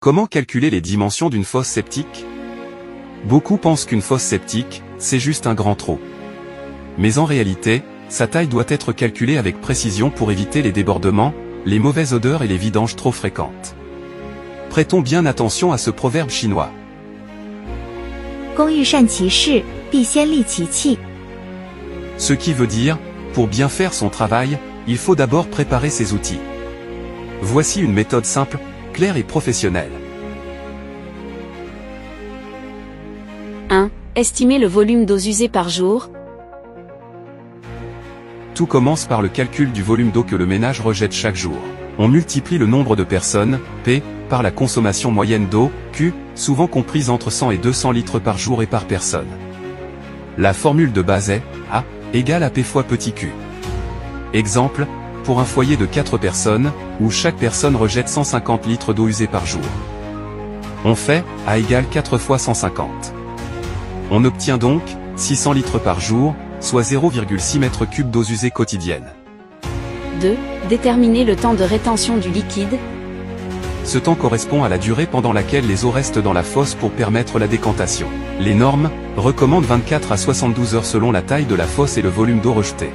Comment calculer les dimensions d'une fosse septique? Beaucoup pensent qu'une fosse septique, c'est juste un grand trou. Mais en réalité, sa taille doit être calculée avec précision pour éviter les débordements, les mauvaises odeurs et les vidanges trop fréquentes. Prêtons bien attention à ce proverbe chinois. 工欲善其事，必先利其器. Ce qui veut dire, pour bien faire son travail, il faut d'abord préparer ses outils. Voici une méthode simple, claire et professionnelle. 1. Estimer le volume d'eau usée par jour. Tout commence par le calcul du volume d'eau que le ménage rejette chaque jour. On multiplie le nombre de personnes, P, par la consommation moyenne d'eau, Q, souvent comprise entre 100 et 200 litres par jour et par personne. La formule de base est A égale à P fois petit q. Exemple, pour un foyer de 4 personnes, où chaque personne rejette 150 litres d'eau usée par jour. On fait A égale 4 fois 150. On obtient donc 600 litres par jour, soit 0,6 m3 d'eau usée quotidienne. 2. Déterminer le temps de rétention du liquide. Ce temps correspond à la durée pendant laquelle les eaux restent dans la fosse pour permettre la décantation. Les normes recommandent 24 à 72 heures selon la taille de la fosse et le volume d'eau rejeté.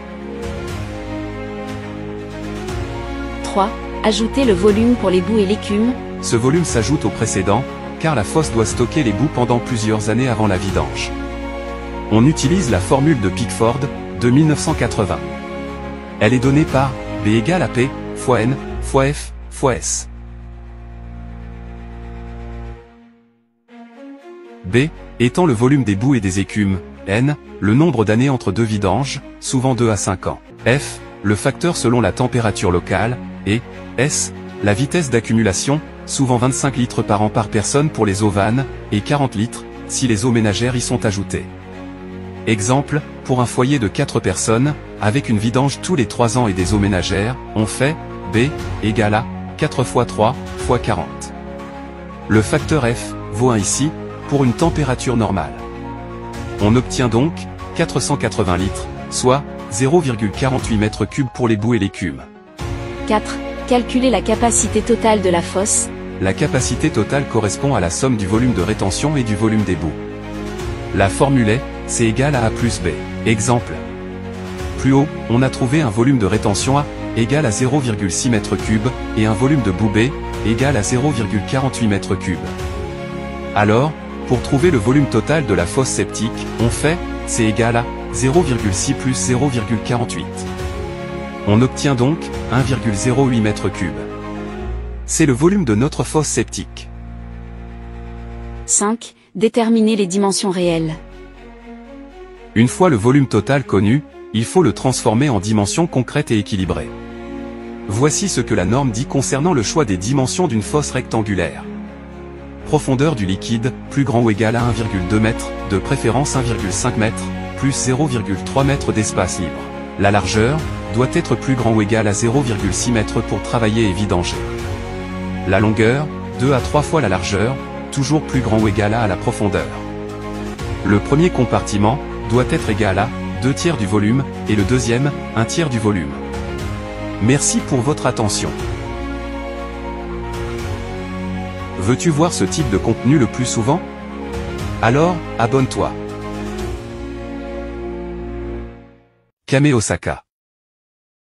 3. Ajouter le volume pour les boues et l'écume. Ce volume s'ajoute au précédent, car la fosse doit stocker les boues pendant plusieurs années avant la vidange. On utilise la formule de Pickford, de 1980. Elle est donnée par B égale à P, fois N, fois F, fois S. B, étant le volume des boues et des écumes, N, le nombre d'années entre deux vidanges, souvent 2 à 5 ans, F, le facteur selon la température locale, et S, la vitesse d'accumulation, souvent 25 litres par an par personne pour les eaux vannes, et 40 litres, si les eaux ménagères y sont ajoutées. Exemple, pour un foyer de 4 personnes, avec une vidange tous les 3 ans et des eaux ménagères, on fait B égale à 4 fois 3 fois 40. Le facteur F vaut 1 ici, pour une température normale. On obtient donc 480 litres, soit 0,48 m3 pour les boues et l'écume. 4. Calculer la capacité totale de la fosse. La capacité totale correspond à la somme du volume de rétention et du volume des boues. La formule est C égale à A plus B. Exemple. Plus haut, on a trouvé un volume de rétention A égale à 0,6 m3 et un volume de boue B égale à 0,48 m3. Alors, pour trouver le volume total de la fosse septique, on fait C égale à 0,6 plus 0,48. On obtient donc 1,08 m3. C'est le volume de notre fosse septique. 5. Déterminer les dimensions réelles. Une fois le volume total connu, il faut le transformer en dimensions concrètes et équilibrées. Voici ce que la norme dit concernant le choix des dimensions d'une fosse rectangulaire. Profondeur du liquide, plus grand ou égal à 1,2 m, de préférence 1,5 m, plus 0,3 m d'espace libre. La largeur doit être plus grand ou égal à 0,6 m pour travailler et vidanger. La longueur, 2 à 3 fois la largeur, toujours plus grand ou égal à la profondeur. Le premier compartiment doit être égal à 2/3 du volume, et le deuxième, 1/3 du volume. Merci pour votre attention. Veux-tu voir ce type de contenu le plus souvent? Alors, abonne-toi. Kame Osaka.